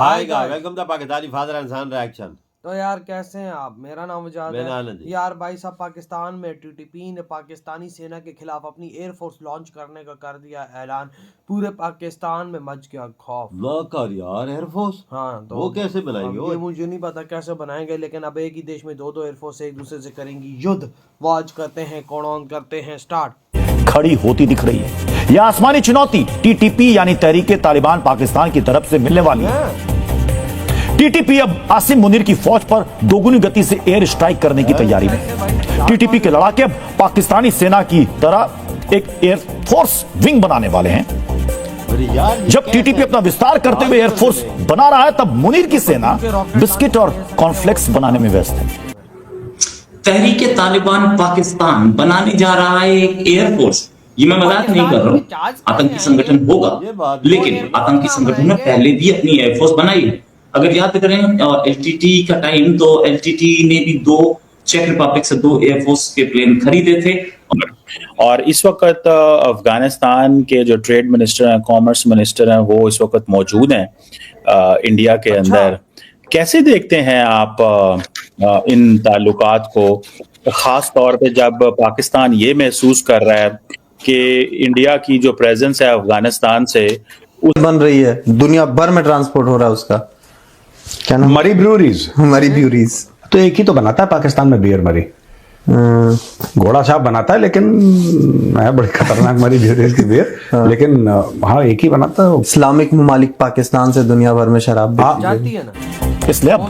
Hi hi guys. Welcome to Pakistani father and son reaction. तो यार कैसे हैं आप? मेरा नाम उजाद मेरा है। आनंद जी। यार भाई साहब, पाकिस्तान में टीटीपी ने पाकिस्तानी सेना के खिलाफ अपनी एयरफोर्स लॉन्च करने का कर दिया ऐलान। पूरे पाकिस्तान में मच गया खौफ। ना कर यार एयरफोर्स। हाँ, तो वो कैसे बनाएंगे? अब ये मुझे नहीं पता कैसे बनाएंगे, लेकिन अब एक ही देश में दो एयरफोर्स एक दूसरे से करेंगी युद्ध। वॉच करते हैं, कौन ऑन करते हैं स्टार्ट। खड़ी होती दिख रही है। यह आसमानी चुनौती टीटीपी यानी तहरीके तालिबान पाकिस्तान की तरफ से मिलने वाली है। टीटीपी अब आसिम मुनीर की फौज पर दोगुनी गति से एयर स्ट्राइक करने की तैयारी में। टीटीपी के लड़ाके अब पाकिस्तानी सेना की तरह एक एयरफोर्स विंग बनाने वाले हैं। जब टीटीपी अपना विस्तार करते हुए एयरफोर्स बना रहा है, तब मुनीर की सेना बिस्किट और कॉर्नफ्लेक्स बनाने में व्यस्त है। तहरीके तालिबान पाकिस्तान बनाने जा रहा है एक एयरफोर्स। ये मैं मजाक नहीं कर रहा हूँ, आतंकी संगठन होगा, लेकिन आतंकी संगठन ने पहले भी अपनी एयरफोर्स बनाई है। अगर याद करें एलटीटी का टाइम, तो एलटीटी ने भी चेक रिपब्लिक से 2 एयरफोर्स के प्लेन खरीदे थे। और इस वक्त अफगानिस्तान के जो ट्रेड मिनिस्टर हैं, कॉमर्स मिनिस्टर हैं, वो इस वक्त मौजूद हैं इंडिया के अंदर। कैसे देखते हैं आप इन ताल्लुकात को, खास तौर पे जब पाकिस्तान ये महसूस कर रहा है कि इंडिया की जो प्रेजेंस है अफगानिस्तान से बन रही है, दुनिया भर में ट्रांसपोर्ट हो रहा है उसका। क्या नाम? मरी ब्रूरीज तो एक ही तो बनाता है पाकिस्तान में, बियर मरी। घोड़ा छाप बनाता है, लेकिन है बड़ी खतरनाक मरी ब्रूरीज की बियर। लेकिन हाँ, एक ही बनाता है। इस्लामिक ममालिक पाकिस्तान से दुनिया भर में शराब जाती है ना। इसलिए अब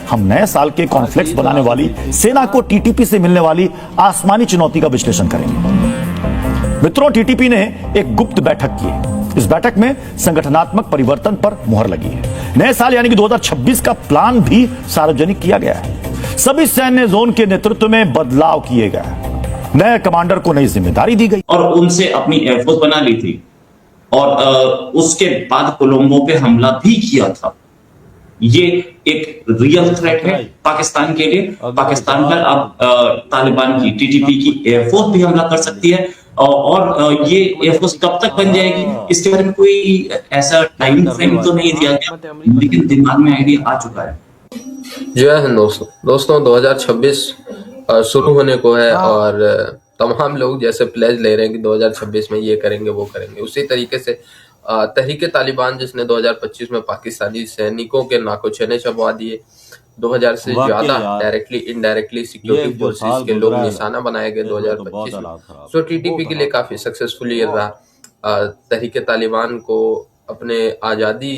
हम नए साल के कॉन्फ्लिक्ट्स बनाने वाली सेना को टीटीपी से मिलने वाली आसमानी चुनौती का विश्लेषण करेंगे। मित्रों, टीटीपी ने एक गुप्त बैठक की है। इस बैठक में संगठनात्मक परिवर्तन पर मुहर लगी है। नए साल यानी कि 2026 का प्लान भी सार्वजनिक किया गया है। सभी सैन्य जोन के नेतृत्व में बदलाव किए गए। नए कमांडर को नई जिम्मेदारी दी गई और उनसे अपनी एयरफोर्स बना ली थी, और उसके बाद कोलंबो पे हमला भी किया था। ये एक रियल थ्रेट है पाकिस्तान के लिए। पाकिस्तान पर अब तालिबान की टीटीपी की एयरफोर्स भी हमला कर सकती है। और ये एयरफोर्स कब तक बन जाएगी, इसके बारे में कोई ऐसा टाइम फ्रेम तो नहीं दिया गया, लेकिन दिमाग में आइडिया आ चुका है। जय हिंद दोस्तों 2026 शुरू होने को है, और तमाम लोग जैसे प्लेज ले रहे हैं कि 2026 में ये करेंगे वो करेंगे, उसी तरीके से तहरीके तालिबान जिसने 2025 में पाकिस्तानी सैनिकों के नाकों चने चबवा दिए, 2000 से ज्यादा डायरेक्टली इनडायरेक्टली सिक्योरिटी फोर्सेस के लोग निशाना बनाए गए 2025 में। सो टीटीपी के लिए काफी सक्सेसफुल ये रहा। तहरीके तालिबान को अपने आज़ादी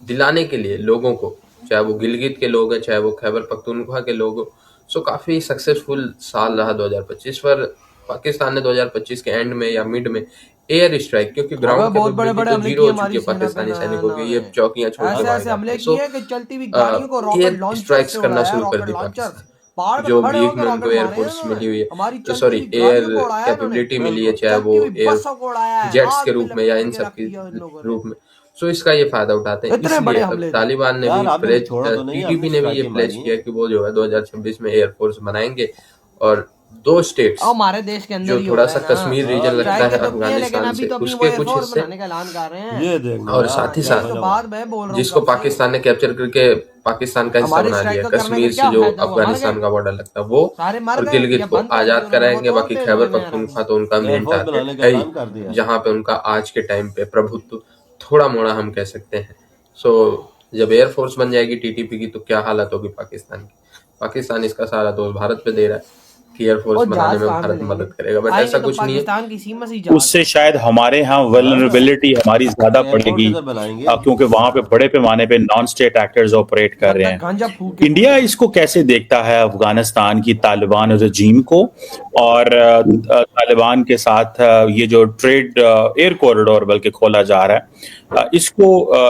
दिलाने के लिए लोगों को, चाहे वो गिलगित के लोग हैं, चाहे वो खैबर पख्तूनख्वा के लोग हो, सो काफी सक्सेसफुल साल रहा 2025। पर पाकिस्तान ने 2025 के एंड में या मिड में एयर स्ट्राइक, क्योंकि ग्राउंड कैपेबिलिटी तो जीरो हो चुकी है पाकिस्तानी सैनिकों की, ये चौकियां छोड़ के एयर स्ट्राइक्स करना शुरू कर दी पाकिस्तान। जो भी उनको एयरफोर्स मिली हुई है, तो सॉरी एयर कैपेबिलिटी मिली है, चाहे वो एयर जेट्स के रूप में या इन सब के रूप में, सो इसका ये फायदा उठाते हैं। इसलिए तालिबान ने भी प्लेज, टीटीपी ने भी ये प्लेज किया कि वो जो है 2026 में एयरफोर्स बनाएंगे। और 2 स्टेट्स हमारे देश के अंदर जो थोड़ा सा कश्मीर रीजन लगता है अफगानिस्तान से, उसके कुछ हिस्से, और साथ ही साथ जिसको पाकिस्तान ने कैप्चर करके पाकिस्तान का हिस्सा बना दिया, कश्मीर से जो अफगानिस्तान का बॉर्डर लगता है वो, और गिलगित को आजाद कराएंगे। बाकी खैबर पख्तूनख्वा तो उनका मेन टारगेट है ही, जहाँ पे उनका आज के टाइम पे प्रभुत्व थोड़ा मोड़ा हम कह सकते हैं। सो जब एयरफोर्स बन जाएगी टीटीपी की, तो क्या हालत होगी पाकिस्तान की। पाकिस्तान इसका सारा दोष भारत पे दे रहा है कि एयरफोर्स बनाने में भारत मदद करेगा, बट ऐसा कुछ नहीं है। उससे शायद हमारे यहाँ वल्नरेबिलिटी हमारी ज्यादा पड़ेगी, क्योंकि वहां पे बड़े पैमाने पे नॉन स्टेट एक्टर्स ऑपरेट कर रहे हैं। इंडिया इसको कैसे देखता है, अफगानिस्तान की तालिबान रजीम को, और तालिबान के साथ ये जो ट्रेड एयर कॉरिडोर बल्कि खोला जा रहा है, इसको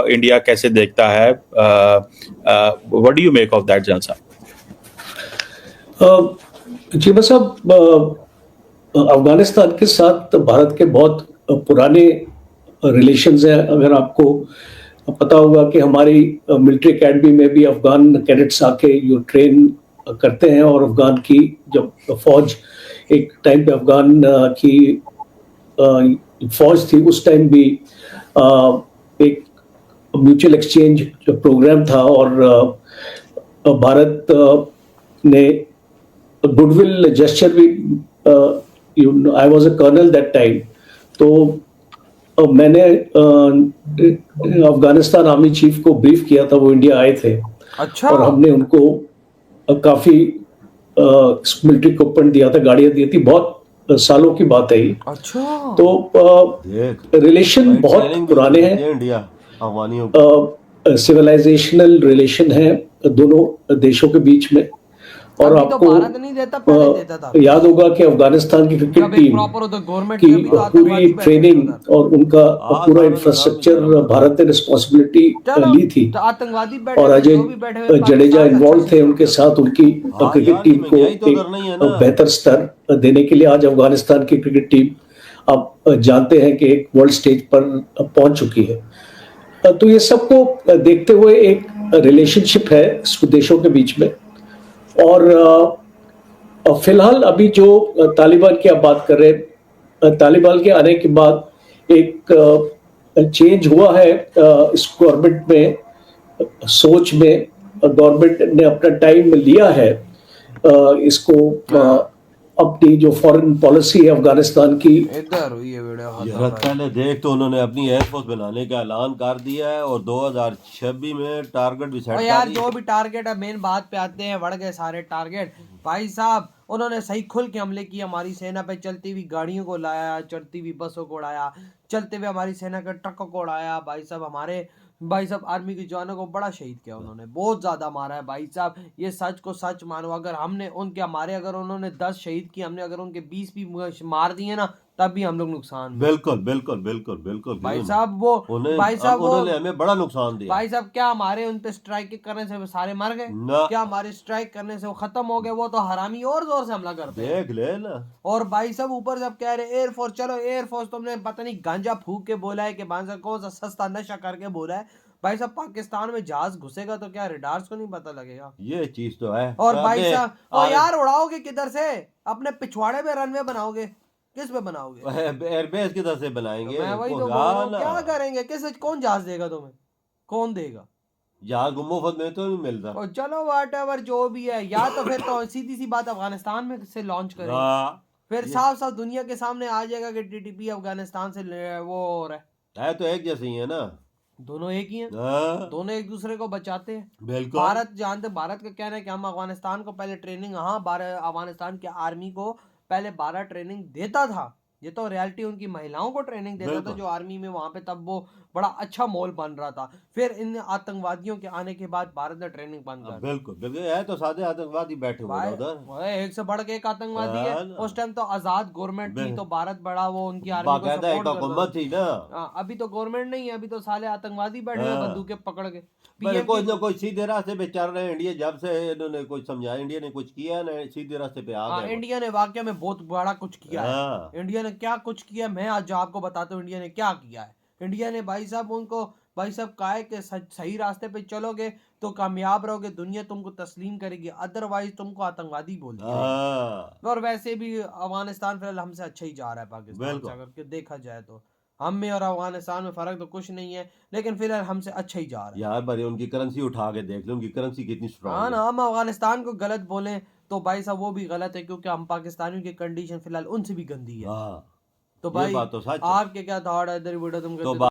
इंडिया कैसे देखता है? What do you make of that, general साहब? जी बस, अब अफगानिस्तान के साथ भारत के बहुत पुराने रिलेशंस हैं। अगर आपको पता होगा कि हमारी मिलिट्री एकेडमी में भी अफगान कैडेट्स आके जो ट्रेन करते हैं, और अफगान की जब फौज एक टाइम पे अफगान की फौज थी, उस टाइम भी एक म्यूचुअल एक्सचेंज जो प्रोग्राम था, और भारत ने गुडविल जेस्चर भी, I was a colonel that time, तो मैंने अफगानिस्तान आर्मी चीफ को ब्रीफ किया था, वो इंडिया आए थे। अच्छा। और हमने उनको काफी मिलिट्री इक्विपमेंट दिया था, गाड़ियां दी थी, बहुत सालों की बात है ये। अच्छा। तो रिलेशन बहुत पुराने हैं, इंडिया अफगानियों सिविलाइजेशनल रिलेशन है दोनों देशों के बीच में। और अभी तो आपको भारत नहीं देता, पहले देता था। याद होगा कि अफगानिस्तान की क्रिकेट जब एक टीम प्रॉपर उधर गवर्नमेंट की की अभी तो आतंकवादी पूरी बैठे ट्रेनिंग उधर। और उनका पूरा इंफ्रास्ट्रक्चर भारत ने रिस्पॉन्सिबिलिटी चलो, ली थी, तो आतंकवादी बैठे और हुए, अजय जो भी बैठे हुए, जडेजा पाकिस्तान इन्वॉल्व अच्छा थे, system उनके है। साथ उनकी क्रिकेट यार, टीम को महंगाई तो एक करना ही है ना। बेहतर स्तर देने के लिए आज अफगानिस्तान की क्रिकेट टीम आप जानते हैं कि एक वर्ल्ड स्टेज पर पहुंच चुकी है। तो ये सबको देखते हुए एक रिलेशनशिप है देशों के बीच में। और फिलहाल अभी जो तालिबान की आप बात कर रहे हैं, तालिबान के आने के बाद एक चेंज हुआ है इस गवर्नमेंट में, सोच में। गवर्नमेंट ने अपना टाइम लिया है इसको अपनी जो फॉरेन पॉलिसी है अफगानिस्तान की। इधर हुई है वीडियो यार पहले देख, तो उन्होंने अपनी एयरफोर्स बनाने का ऐलान कर दिया है और 2026 में टारगेट भी सेट और कर यार दिया। जो भी टारगेट है, मेन बात पे आते हैं, बढ़ गए सारे टारगेट भाई साहब। उन्होंने सही खुल के हमले किए, हमारी सेना पे चलती हुई गाड़ियों को लाया, चलती हुई बसों को उड़ाया, चलते हुए हमारी सेना के ट्रकों को उड़ाया भाई साहब। हमारे भाई साहब आर्मी के जवानों को बड़ा शहीद किया उन्होंने, बहुत ज्यादा मारा है भाई साहब। ये सच को सच मानो, अगर हमने उनके हमारे अगर उन्होंने 10 शहीद किए, हमने अगर उनके 20 भी मार दिए ना, तब भी हम लोग नुकसान में। बिल्कुल बिल्कुल बिल्कुल बिल्कुल भाई साहब वो उन्हें भाई साहब वो उन्होंने हमें बड़ा नुकसान दिया। भाई साहब क्या हमारे उन पे स्ट्राइक करने से वो सारे मर गए? ना। क्या हमारे स्ट्राइक करने से वो खत्म हो गए? वो तो हरामी और जोर से हमला करते हैं। देख ले ना। और भाई साहब ऊपर से अब कह रहे एयरफोर्स, चलो एयरफोर्स तुमने पता नहीं गांजा फूक के बोला है कि बांसा कौन सा सस्ता नशा करके बोला है। भाई साहब पाकिस्तान में जहाज घुसेगा तो क्या रेडार्स को नहीं पता लगेगा? ये चीज तो है। और भाई अबे, साहब और यार उड़ाओगे किधर से? अपने पिछवाड़े में रनवे बनाओगे, किस पे बनाओगे? एयरबेस किधर से बनाएंगे? मैं वही तो वो बोल रहा हूँ, गाना। क्या करेंगे? किस कौन जहाज देगा तुम्हें? कौन देगा? जहाज को मुफ्त में तो नहीं मिलता। और चलो व्हाटएवर जो भी है, या तो फिर तो सीधी सी बात अफगानिस्तान में से लॉन्च करेंगे, हाँ, फिर साफ साफ दुनिया के सामने आ जाएगा कि टीटीपी अफगानिस्तान से वो हो रहा है। है तो एक जैसे ही है ना। दोनों एक ही हैं, हाँ, दोनों एक दूसरे को बचाते हैं। बिल्कुल। भारत जानते, भारत का कहना है कि हम अफगानिस्तान को पहले ट्रेनिंग, हाँ अफगानिस्तान के आर्मी को पहले 12 ट्रेनिंग देता था। ये तो रियलिटी उनकी महिलाओं को ट्रेनिंग देता था जो आर्मी में वहां पे, तब वो बड़ा अच्छा माहौल बन रहा था। फिर इन आतंकवादियों के आने के बाद भारत ने ट्रेनिंग बंद कर दी। बिल्कुल बिल्कुल, है तो सादे आतंकवादी बैठे हुए हैं उधर। भाई एक से बढ़ के एक आतंकवादी है। हाँ ना। उस टाइम तो आजाद गवर्नमेंट थी तो भारत बड़ा वो उनकी आर्मी को बाकायदा एक सपोर्ट हुकूमत करता थी ना। था। अभी तो गवर्नमेंट नहीं है, अभी तो साले आतंकवादी बैठे हुए हाँ। बंदूकें पकड़ के। पर PM कोई की- ना कोई सीधे रास्ते पे चल रहे हैं। इंडिया जब से इन्होंने कुछ समझाया, इंडिया ने कुछ किया ना, सीधे रास्ते पे आ हाँ, गए। इंडिया ने वाकई में बहुत बड़ा कुछ किया है। हाँ। इंडिया ने क्या कुछ किया, मैं आज आपको बताता हूँ इंडिया ने क्या किया है। इंडिया ने भाई साहब उनको भाई साहब कहा है कि सही रास्ते पे चलोगे तो कामयाब रहोगे, दुनिया तुमको तस्लीम करेगी, अदरवाइज तुमको आतंकवादी बोलती है। हाँ, और वैसे भी अफगानिस्तान फिलहाल हमसे अच्छा ही जा रहा है पाकिस्तान से, बिल्कुल। अगर के देखा जाए तो हम में और अफगानिस्तान में फर्क तो कुछ नहीं है, लेकिन फिलहाल हमसे अच्छा ही जा रहा है। यार भाई उनकी करेंसी उठा के देख लो, उनकी करेंसी कितनी हाँ स्ट्रांग ना, है। हम अफगानिस्तान को गलत बोलें तो भाई साहब वो भी गलत है, क्योंकि हम पाकिस्तानियों की कंडीशन फिलहाल उनसे भी गंदी है। हाँ, तो ये भाई बात तो सच है। आपके क्या थॉट है इधर वीडियो तुम तो कहते